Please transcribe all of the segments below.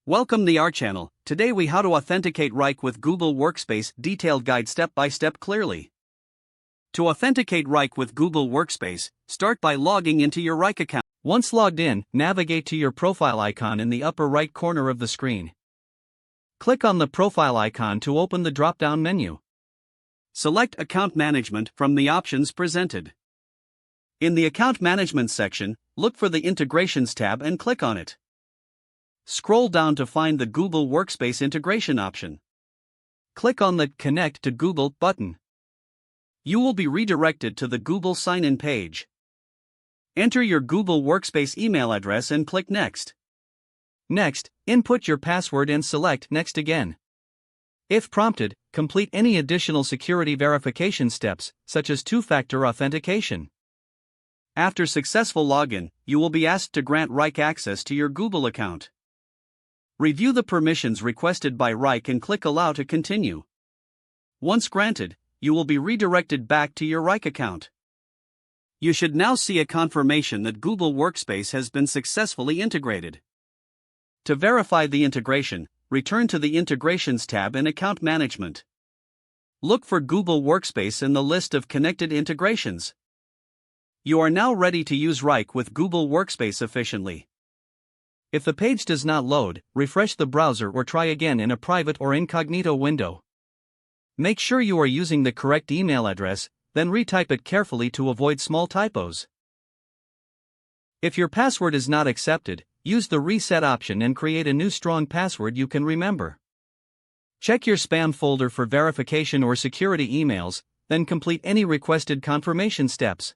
Welcome to our channel. Today we how to authenticate Wrike with Google Workspace detailed guide step by step clearly. To authenticate Wrike with Google Workspace, start by logging into your Wrike account. Once logged in, navigate to your profile icon in the upper right corner of the screen. Click on the profile icon to open the drop-down menu. Select Account Management from the options presented. In the Account Management section, look for the Integrations tab and click on it. Scroll down to find the Google Workspace integration option. Click on the Connect to Google button. You will be redirected to the Google sign-in page. Enter your Google Workspace email address and click Next. Next, input your password and select Next again. If prompted, complete any additional security verification steps, such as two-factor authentication. After successful login, you will be asked to grant Wrike access to your Google account. Review the permissions requested by Wrike and click Allow to continue. Once granted, you will be redirected back to your Wrike account. You should now see a confirmation that Google Workspace has been successfully integrated. To verify the integration, return to the Integrations tab in Account Management. Look for Google Workspace in the list of connected integrations. You are now ready to use Wrike with Google Workspace efficiently. If the page does not load, refresh the browser or try again in a private or incognito window. Make sure you are using the correct email address, then retype it carefully to avoid small typos. If your password is not accepted, use the Reset option and create a new strong password you can remember. Check your spam folder for verification or security emails, then complete any requested confirmation steps.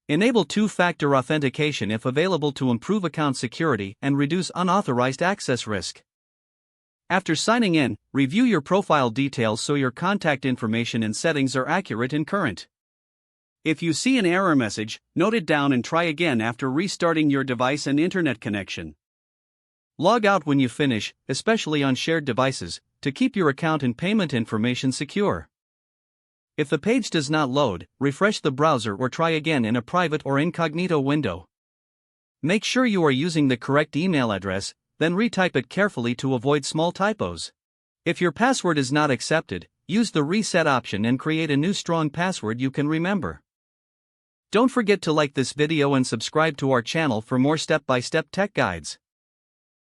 Enable two-factor authentication if available to improve account security and reduce unauthorized access risk. After signing in, review your profile details so your contact information and settings are accurate and current. If you see an error message, note it down and try again after restarting your device and internet connection. Log out when you finish, especially on shared devices, to keep your account and payment information secure. If the page does not load, refresh the browser or try again in a private or incognito window. Make sure you are using the correct email address, then retype it carefully to avoid small typos. If your password is not accepted, use the Reset option and create a new strong password you can remember. Don't forget to like this video and subscribe to our channel for more step-by-step tech guides.